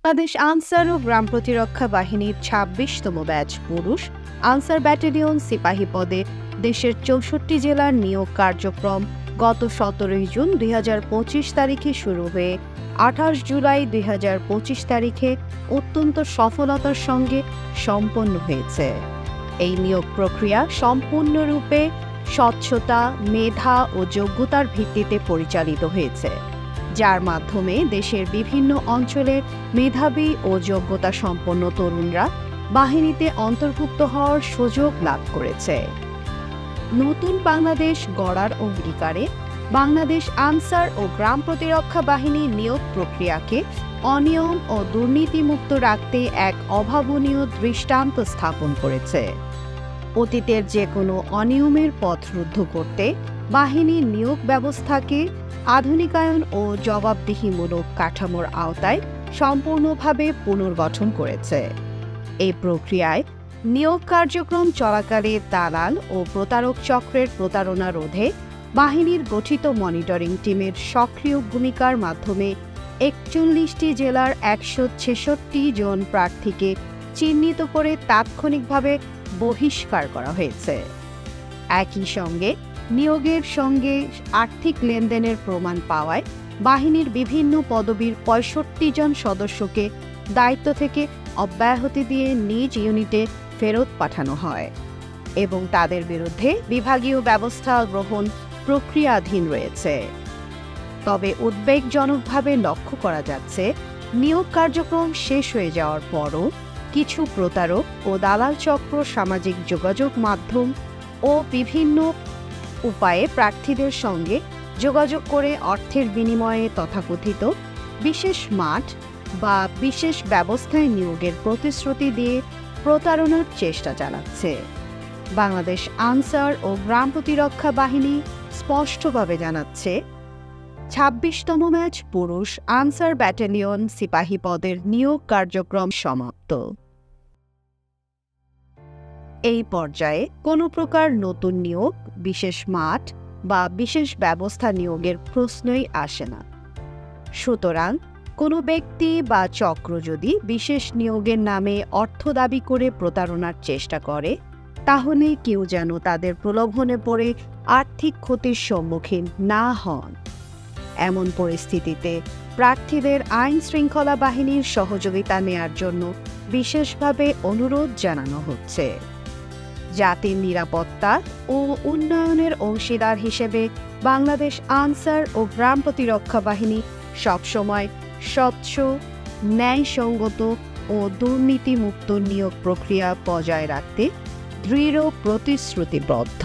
বাংলাদেশ আনসার ও গ্রাম প্রতিরক্ষা বাহিনীর ২৬তম ব্যাচ পুরুষ আনসার ব্যাটালিয়ন সিপাহী পদে দেশের ৬৪ জেলার নিয়োগ কার্যক্রম গত ১৭ জুন ২০২৫ তারিখে শুরু হয়ে ২৮ জুলাই ২০২৫ তারিখে অত্যন্ত সফলতার সঙ্গে সম্পন্ন হয়েছে। এই নিয়োগ প্রক্রিয়া সম্পূর্ণরূপে স্বচ্ছতা, মেধা ও যোগ্যতার ভিত্তিতে পরিচালিত হয়েছে, যার মাধ্যমে দেশের বিভিন্ন অঞ্চলের মেধাবী ও যোগ্যতা সম্পন্ন তরুণরা বাহিনীতে অন্তর্ভুক্ত হওয়ার সুযোগ লাভ করেছে। নতুন বাংলাদেশ গড়ার অঙ্গীকারে বাংলাদেশ আনসার ও গ্রাম প্রতিরক্ষা বাহিনী নিয়োগ প্রক্রিয়াকে অনিয়ম ও দুর্নীতিমুক্ত রাখতে এক অভাবনীয় দৃষ্টান্ত স্থাপন করেছে। অতীতের যে কোনো অনিয়মের পথ রুদ্ধ করতে বাহিনীর নিয়োগ ব্যবস্থাকে আধুনিকায়ন ও জবাবদিহিমূলক কাঠামোর আওতায় সম্পূর্ণভাবে পুনর্গঠন করেছে। এই প্রক্রিয়ায় নিয়োগ কার্যক্রম চলাকালে দালাল ও প্রতারক চক্রের প্রতারণা রোধে বাহিনীর গঠিত মনিটরিং টিমের সক্রিয় ভূমিকার মাধ্যমে ৪১টি জেলার ১৬৬ জন প্রার্থীকে চিহ্নিত করে তাৎক্ষণিকভাবে বহিষ্কার করা হয়েছে। একই সঙ্গে নিয়োগের সঙ্গে আর্থিক লেনদেনের প্রমাণ পাওয়ায় বাহিনীর বিভিন্ন পদবীর ৬৫ জন সদস্যকে দায়িত্ব থেকে অব্যাহতি দিয়ে নিজ ইউনিটে ফেরত পাঠানো হয় এবং তাদের বিরুদ্ধে বিভাগীয় ব্যবস্থা গ্রহণ প্রক্রিয়াধীন রয়েছে। তবে উদ্বেগজনকভাবে লক্ষ্য করা যাচ্ছে, নিয়োগ কার্যক্রম শেষ হয়ে যাওয়ার পরও কিছু প্রতারক ও দালাল চক্র সামাজিক যোগাযোগ মাধ্যম ও বিভিন্ন উপায়ে প্রার্থীদের সঙ্গে যোগাযোগ করে অর্থের বিনিময়ে তথাকথিত বিশেষ মাঠ বা বিশেষ ব্যবস্থায় নিয়োগের প্রতিশ্রুতি দিয়ে প্রতারণার চেষ্টা চালাচ্ছে। বাংলাদেশ আনসার ও গ্রাম প্রতিরক্ষা বাহিনী স্পষ্টভাবে জানাচ্ছে, ২৬তম ব্যাচ পুরুষ আনসার ব্যাটালিয়ন সিপাহী পদের নিয়োগ কার্যক্রম সমাপ্ত। এই পর্যায়ে কোনো প্রকার নতুন নিয়োগ, বিশেষ মাঠ বা বিশেষ ব্যবস্থা নিয়োগের প্রশ্নই আসে না। সুতরাং কোনো ব্যক্তি বা চক্র যদি বিশেষ নিয়োগের নামে অর্থ দাবি করে প্রতারণার চেষ্টা করে, তাহলে কেউ যেন তাদের প্রলোভনে পড়ে আর্থিক ক্ষতির সম্মুখীন না হন। এমন পরিস্থিতিতে প্রার্থীদের আইন শৃঙ্খলা বাহিনীর সহযোগিতা নেয়ার জন্য বিশেষভাবে অনুরোধ জানানো হচ্ছে। জাতির নিরাপত্তা ও উন্নয়নের অংশীদার হিসেবে বাংলাদেশ আনসার ও গ্রাম প্রতিরক্ষা বাহিনী সবসময় স্বচ্ছ, ন্যায়সঙ্গত ও দুর্নীতিমুক্ত নিয়োগ প্রক্রিয়া বজায় রাখতে দৃঢ় প্রতিশ্রুতিবদ্ধ।